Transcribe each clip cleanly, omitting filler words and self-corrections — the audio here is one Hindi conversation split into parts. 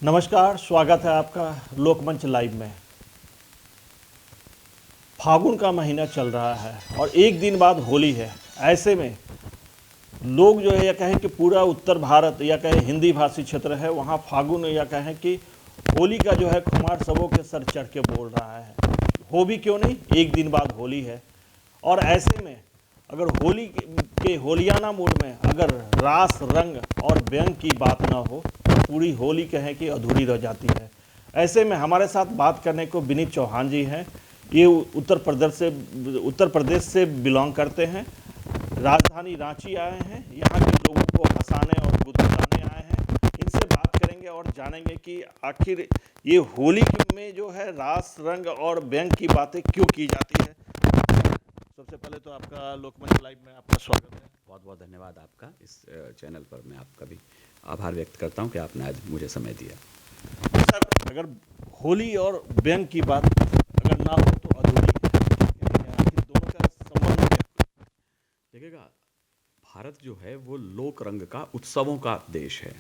नमस्कार, स्वागत है आपका लोकमंच लाइव में। फागुन का महीना चल रहा है और एक दिन बाद होली है। ऐसे में लोग जो है या कहें कि पूरा उत्तर भारत या कहें हिंदी भाषी क्षेत्र है, वहाँ फागुन या कहें कि होली का जो है खुमार सबों के सर चढ़ के बोल रहा है। हो भी क्यों नहीं, एक दिन बाद होली है। और ऐसे में अगर होली के होलियाना मूड में अगर रास रंग और व्यंग की बात ना हो तो पूरी होली कहें कि अधूरी रह जाती है। ऐसे में हमारे साथ बात करने को विनीत चौहान जी हैं। ये उत्तर प्रदेश से बिलोंग करते हैं। राजधानी रांची आए हैं, यहाँ के लोगों को हंसाने और गुदगुदाने आए हैं। इनसे बात करेंगे और जानेंगे कि आखिर ये होली में जो है रास रंग और व्यंग की बातें क्यों की जाती है। सबसे पहले तो आपका लोकमंच लाइव में आपका स्वागत है। बहुत बहुत धन्यवाद आपका। इस चैनल पर मैं आपका भी आभार व्यक्त करता हूं कि आपने आज मुझे समय दिया। सर, अगर होली और व्यंग की बात अगर ना हो तो अधूरी है। आखिर दोनों का संबंध क्या? देखिएगा, भारत जो है वो लोक रंग का, उत्सवों का देश है।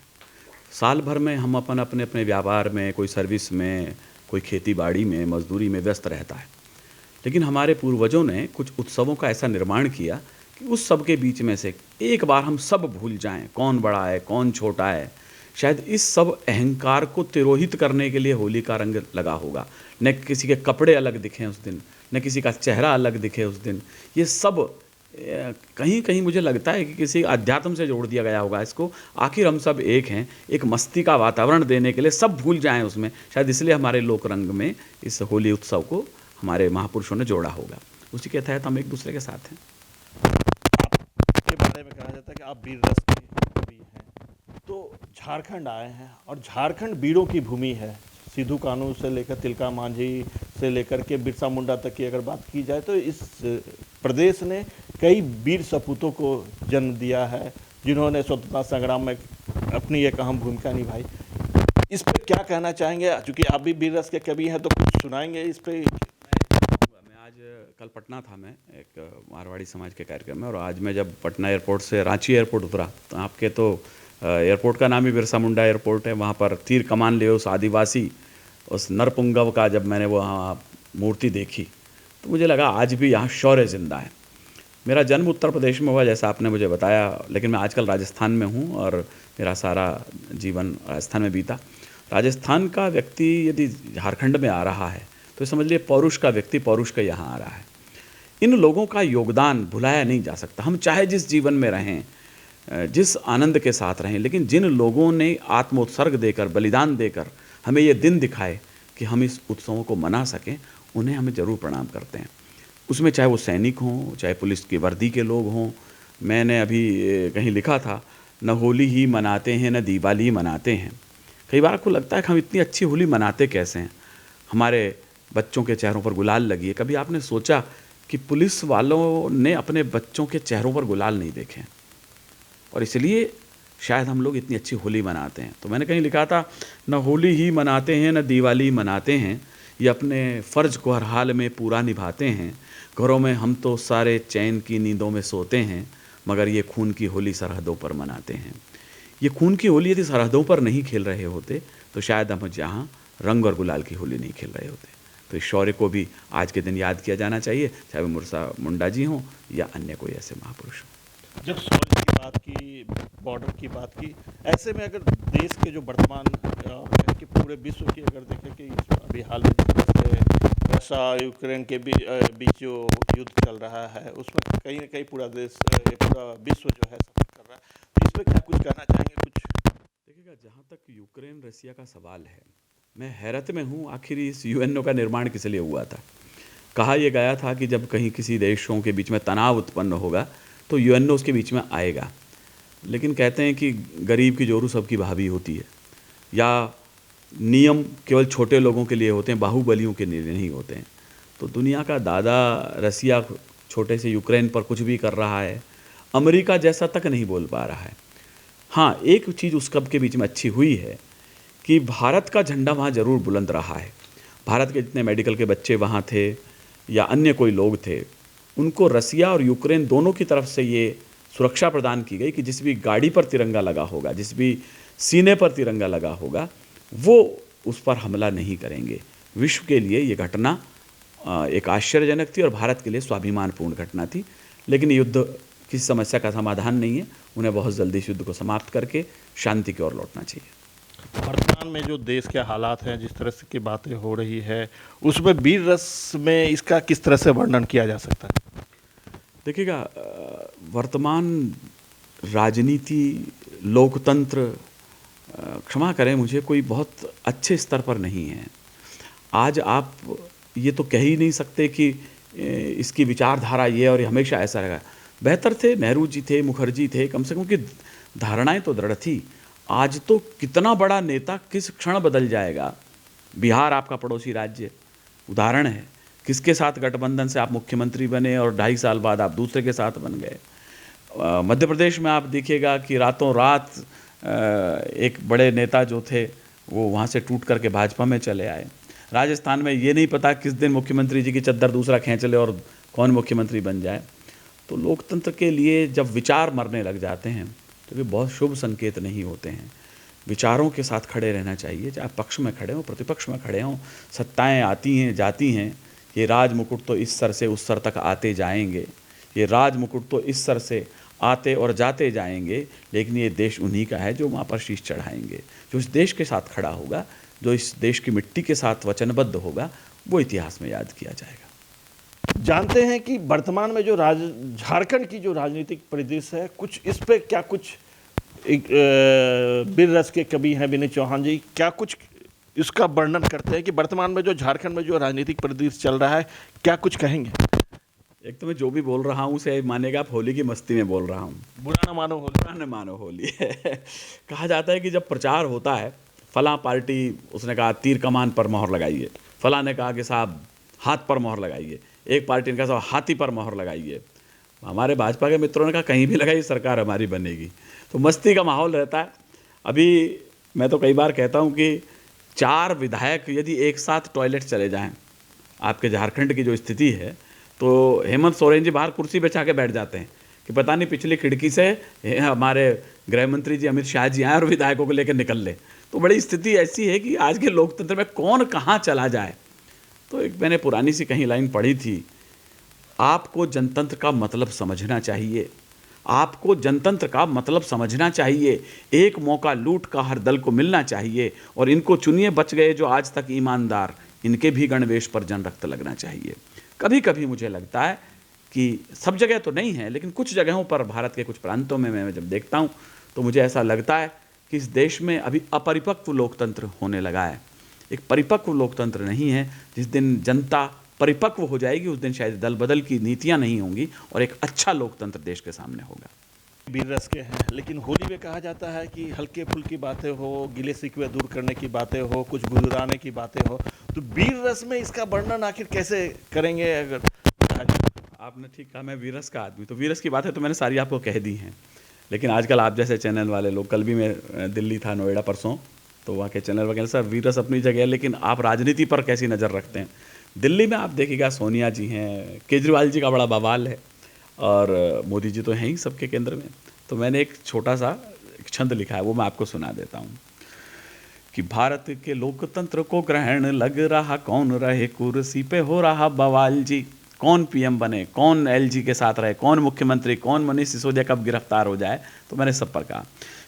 साल भर में हम अपने अपने व्यापार में, कोई सर्विस में, कोई खेती बाड़ी में, मजदूरी में व्यस्त रहता है। लेकिन हमारे पूर्वजों ने कुछ उत्सवों का ऐसा निर्माण किया कि उस सब के बीच में से एक बार हम सब भूल जाएं, कौन बड़ा है कौन छोटा है। शायद इस सब अहंकार को तिरोहित करने के लिए होली का रंग लगा होगा। न किसी के कपड़े अलग दिखें उस दिन, न किसी का चेहरा अलग दिखे उस दिन। ये सब कहीं कहीं मुझे लगता है कि किसी अध्यात्म से जोड़ दिया गया होगा इसको। आखिर हम सब एक हैं, एक मस्ती का वातावरण देने के लिए सब भूल जाएं उसमें। शायद इसलिए हमारे लोक रंग में इस होली उत्सव को हमारे महापुरुषों ने जोड़ा होगा। उसी के तहत हम एक दूसरे के साथ हैं। आपके बारे में कहा जाता है कि आप वीर रस के कवि हैं, तो झारखंड आए हैं और झारखंड वीरों की भूमि है। सिद्धू कान्हू से लेकर तिलका मांझी से लेकर के बिरसा मुंडा तक की अगर बात की जाए तो इस प्रदेश ने कई वीर सपूतों को जन्म दिया है, जिन्होंने स्वतंत्रता संग्राम में अपनी एक अहम भूमिका निभाई। इस पे क्या कहना चाहेंगे? चूंकि आप भी वीर रस के कवि हैं तो कुछ सुनाएंगे इस पे। मैं आज कल पटना था, मैं एक मारवाड़ी समाज के कार्यक्रम में, और आज मैं जब पटना एयरपोर्ट से रांची एयरपोर्ट उतरा तो आपके तो एयरपोर्ट का नाम ही बिरसा मुंडा एयरपोर्ट है। वहाँ पर तीर कमान ले उस आदिवासी, उस नरपुंगव का जब मैंने वो वहाँ मूर्ति देखी तो मुझे लगा आज भी यहाँ शौर्य जिंदा है। मेरा जन्म उत्तर प्रदेश में हुआ जैसा आपने मुझे बताया, लेकिन मैं आजकल राजस्थान में हूँ और मेरा सारा जीवन राजस्थान में बीता। राजस्थान का व्यक्ति यदि झारखंड में आ रहा है तो समझ लिए पौरुष का व्यक्ति पौरुष का यहाँ आ रहा है। इन लोगों का योगदान भुलाया नहीं जा सकता। हम चाहे जिस जीवन में रहें, जिस आनंद के साथ रहें, लेकिन जिन लोगों ने आत्मोत्सर्ग देकर, बलिदान देकर हमें ये दिन दिखाए कि हम इस उत्सवों को मना सकें, उन्हें हमें ज़रूर प्रणाम करते हैं। उसमें चाहे वो सैनिक हों, चाहे पुलिस की वर्दी के लोग हों। मैंने अभी कहीं लिखा था, न होली ही मनाते हैं न दिवाली मनाते हैं। कई बार आपको लगता है कि हम इतनी अच्छी होली मनाते कैसे हैं। हमारे बच्चों के चेहरों पर गुलाल लगी है। कभी आपने सोचा कि पुलिस वालों ने अपने बच्चों के चेहरों पर गुलाल नहीं देखे, और इसलिए शायद हम लोग इतनी अच्छी होली मनाते हैं। तो मैंने कहीं लिखा था, न होली ही मनाते हैं न दिवाली मनाते हैं, ये अपने फ़र्ज को हर हाल में पूरा निभाते हैं। घरों में हम तो सारे चैन की नींदों में सोते हैं, मगर ये खून की होली सरहदों पर मनाते हैं। ये खून की होली यदि सरहदों पर नहीं खेल रहे होते तो शायद हम यहाँ रंग और गुलाल की होली नहीं खेल रहे होते। तो इस शौर्य को भी आज के दिन याद किया जाना चाहिए, चाहे वो बिरसा मुंडा जी हों या अन्य कोई ऐसे महापुरुष हों। जब शौर्य की बात की, बॉर्डर की बात की, ऐसे में अगर देश के जो वर्तमान कि पूरे विश्व की अगर देखें कि अभी हाल में जैसे रशिया यूक्रेन के बीच जो युद्ध चल रहा है, उसमें कहीं ना कहीं पूरा देश, पूरा विश्व जो है सफर कर रहा है, तो इस पर क्या कुछ कहना चाहेंगे? कुछ देखिएगा, जहाँ तक यूक्रेन रसिया का सवाल है, मैं हैरत में हूँ आखिर इस यूएनओ का निर्माण किस लिए हुआ था। कहा यह गया था कि जब कहीं किसी देशों के बीच में तनाव उत्पन्न होगा तो यूएनओ उसके बीच में आएगा। लेकिन कहते हैं कि गरीब की जोरू सबकी भाभी होती है, या नियम केवल छोटे लोगों के लिए होते हैं, बाहुबलियों के लिए नहीं होते हैं। तो दुनिया का दादा रसिया छोटे से यूक्रेन पर कुछ भी कर रहा है, अमेरिका जैसा तक नहीं बोल पा रहा है। हाँ, एक चीज़ उस कब के बीच में अच्छी हुई है कि भारत का झंडा वहाँ ज़रूर बुलंद रहा है। भारत के जितने मेडिकल के बच्चे वहाँ थे या अन्य कोई लोग थे, उनको रसिया और यूक्रेन दोनों की तरफ से ये सुरक्षा प्रदान की गई कि जिस भी गाड़ी पर तिरंगा लगा होगा, जिस भी सीने पर तिरंगा लगा होगा, वो उस पर हमला नहीं करेंगे। विश्व के लिए ये घटना एक आश्चर्यजनक थी और भारत के लिए स्वाभिमानपूर्ण घटना थी, लेकिन युद्ध किसी समस्या का समाधान नहीं है। उन्हें बहुत जल्दी इस युद्ध को समाप्त करके शांति की ओर लौटना चाहिए। वर्तमान में जो देश के हालात हैं, जिस तरह से की बातें हो रही है, उसमें वीर रस में इसका किस तरह से वर्णन किया जा सकता है? देखिएगा, वर्तमान राजनीति, लोकतंत्र, क्षमा करें मुझे, कोई बहुत अच्छे स्तर पर नहीं है। आज आप ये तो कह ही नहीं सकते कि इसकी विचारधारा ये और ये हमेशा ऐसा रहेगा। बेहतर थे, नेहरू जी थे, मुखर्जी थे, कम से कम की धारणाएं तो दृढ़ थी। आज तो कितना बड़ा नेता किस क्षण बदल जाएगा। बिहार आपका पड़ोसी राज्य उदाहरण है, किसके साथ गठबंधन से आप मुख्यमंत्री बने और 2.5 साल बाद आप दूसरे के साथ बन गए। मध्य प्रदेश में आप देखिएगा कि रातों रात एक बड़े नेता जो थे वो वहाँ से टूट करके भाजपा में चले आए। राजस्थान में ये नहीं पता किस दिन मुख्यमंत्री जी की चद्दर दूसरा खींच ले और कौन मुख्यमंत्री बन जाए। तो लोकतंत्र के लिए जब विचार मरने लग जाते हैं तो ये बहुत शुभ संकेत नहीं होते हैं। विचारों के साथ खड़े रहना चाहिए, चाहे पक्ष में खड़े हों, प्रतिपक्ष में खड़े हों। सत्ताएं आती हैं, जाती हैं। ये राज मुकुट तो इस सर से उस सर तक आते जाएंगे, ये राज मुकुट तो इस सर से आते और जाते जाएंगे, लेकिन ये देश उन्हीं का है जो वहाँ पर शीश चढ़ाएंगे। जो इस देश के साथ खड़ा होगा, जो इस देश की मिट्टी के साथ वचनबद्ध होगा, वो इतिहास में याद किया जाएगा। जानते हैं कि वर्तमान में जो झारखंड की जो राजनीतिक परिदृश्य है, कुछ इस पे क्या कुछ वीर रस के कवि हैं विनीत चौहान जी, क्या कुछ इसका वर्णन करते हैं कि वर्तमान में जो झारखंड में जो राजनीतिक परिदृश्य चल रहा है, क्या कुछ कहेंगे? एक तो मैं जो भी बोल रहा हूँ उसे मानेगा आप होली की मस्ती में बोल रहा हूँ। बुरा न मानो होली, बुरा न मानो होली। कहा जाता है कि जब प्रचार होता है, फलां पार्टी, उसने कहा तीर कमान पर मोहर लगाइए, फलां ने कहा कि साहब हाथ पर मोहर लगाइए, एक पार्टी ने कहा साहब हाथी पर मोहर लगाइए। हमारे भाजपा के मित्रों ने कहा कहीं भी लगाइए, सरकार हमारी बनेगी। तो मस्ती का माहौल रहता है। अभी मैं तो कई बार कहता हूँ कि 4 विधायक यदि एक साथ टॉयलेट चले जाएं, आपके झारखंड की जो स्थिति है, तो हेमंत सोरेन जी बाहर कुर्सी बिछा के बैठ जाते हैं कि पता नहीं पिछली खिड़की से हमारे गृह मंत्री जी अमित शाह जी आए और विधायकों को लेकर निकल ले। तो बड़ी स्थिति ऐसी है कि आज के लोकतंत्र में कौन कहाँ चला जाए। तो एक मैंने पुरानी सी कहीं लाइन पढ़ी थी, आपको जनतंत्र का मतलब समझना चाहिए, आपको जनतंत्र का मतलब समझना चाहिए। एक मौका लूट का हर दल को मिलना चाहिए और इनको चुनिए बच गए जो आज तक ईमानदार, इनके भी गणवेश पर जन रक्त लगना चाहिए। कभी कभी मुझे लगता है कि सब जगह तो नहीं है, लेकिन कुछ जगहों पर, भारत के कुछ प्रांतों में मैं जब देखता हूँ तो मुझे ऐसा लगता है कि इस देश में अभी अपरिपक्व लोकतंत्र होने लगा है। एक परिपक्व लोकतंत्र नहीं है। जिस दिन जनता परिपक्व हो जाएगी उस दिन शायद दल बदल की नीतियाँ नहीं होंगी और एक अच्छा लोकतंत्र देश के सामने होगा। वीर रस के हैं, लेकिन होली में कहा जाता है कि हल्के फुल्की बातें हो, गिले शिकवे दूर करने की बातें हो, कुछ गुदगुदाने की बातें हो, तो वीर रस में इसका वर्णन आखिर कैसे करेंगे? अगर आपने ठीक कहा, मैं वीरस का आदमी, तो वीरस की बातें तो मैंने सारी आपको कह दी हैं। लेकिन आजकल आप जैसे चैनल वाले लोग, कल भी मैं दिल्ली था, नोएडा परसों, तो वहाँ के चैनल वगैरह सर वीरस अपनी जगह है, लेकिन आप राजनीति पर कैसी नज़र रखते हैं? दिल्ली में आप देखिएगा सोनिया जी हैं, केजरीवाल जी का बड़ा बवाल है और मोदी जी तो हैं ही सबके केंद्र में। तो मैंने एक छोटा सा एक छंद लिखा है, वो मैं आपको सुना देता हूँ कि भारत के लोकतंत्र को ग्रहण लग रहा, कौन रहे कुर्सी पे हो रहा बवाल जी। कौन पीएम बने, कौन एलजी के साथ रहे, कौन मुख्यमंत्री, कौन मनीष सिसोदिया कब गिरफ्तार हो जाए। तो मैंने सब पर कहा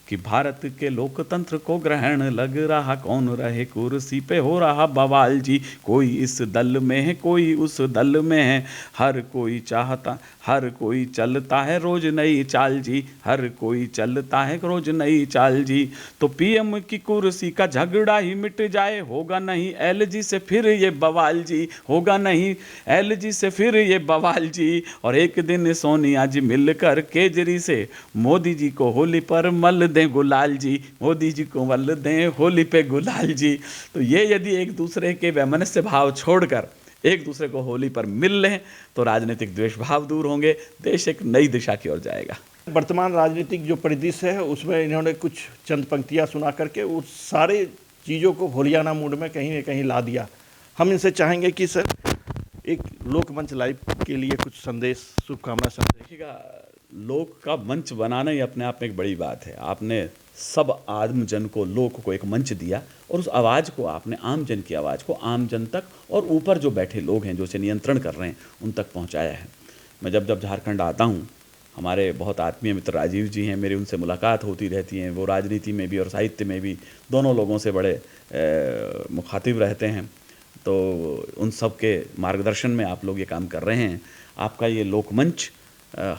कि भारत के लोकतंत्र को ग्रहण लग रहा, कौन रहे कुर्सी पे हो रहा बवाल जी। कोई इस दल में है, कोई उस दल में है, हर कोई चाहता, हर कोई चलता है रोज नई चाल जी, हर कोई चलता है रोज नई चाल जी। तो पीएम की कुर्सी का झगड़ा ही मिट जाए, होगा नहीं एलजी से फिर ये बवाल जी, होगा नहीं एलजी से फिर ये बवाल जी। और एक दिन सोनिया जी मिलकर केजरी से मोदी जी को होली पर मल दें गुलाल जी, मोदी जी को मल दें होली पे गुलाल जी। तो ये यदि एक दूसरे के वैमनस्य भाव छोड़कर एक दूसरे को होली पर मिल लें तो राजनीतिक द्वेष भाव दूर होंगे, देश एक नई दिशा की ओर जाएगा। वर्तमान राजनीतिक जो परिदृश्य है उसमें इन्होंने कुछ चंद पंक्तियां सुना करके उस सारे चीज़ों को होलियाना मूड में कहीं न कहीं ला दिया। हम इनसे चाहेंगे कि सर एक लोकमंच लाइव के लिए कुछ संदेश, शुभकामना संदेश। देखिएगा, लोक का मंच बनाना ही अपने आप में एक बड़ी बात है। आपने सब आम जन को, लोक को एक मंच दिया और उस आवाज़ को आपने, आम जन की आवाज़ को आम जन तक और ऊपर जो बैठे लोग हैं जो इसे नियंत्रण कर रहे हैं उन तक पहुंचाया है। मैं जब जब झारखंड आता हूं, हमारे बहुत आत्मीय मित्र राजीव जी हैं, मेरी उनसे मुलाकात होती रहती हैं। वो राजनीति में भी और साहित्य में भी दोनों लोगों से बड़े मुखातिब रहते हैं। तो उन सब के मार्गदर्शन में आप लोग ये काम कर रहे हैं। आपका ये लोकमंच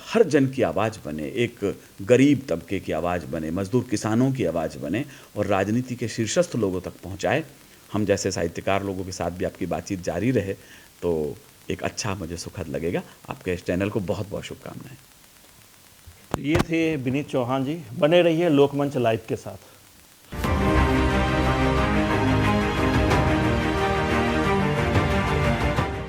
हर जन की आवाज़ बने, एक गरीब तबके की आवाज़ बने, मजदूर किसानों की आवाज़ बने और राजनीति के शीर्षस्थ लोगों तक पहुंचाए। हम जैसे साहित्यकार लोगों के साथ भी आपकी बातचीत जारी रहे तो एक अच्छा, मुझे सुखद लगेगा। आपके इस चैनल को बहुत बहुत शुभकामनाएं। ये थे विनीत चौहान जी। बने रहिए लोकमंच लाइव के साथ।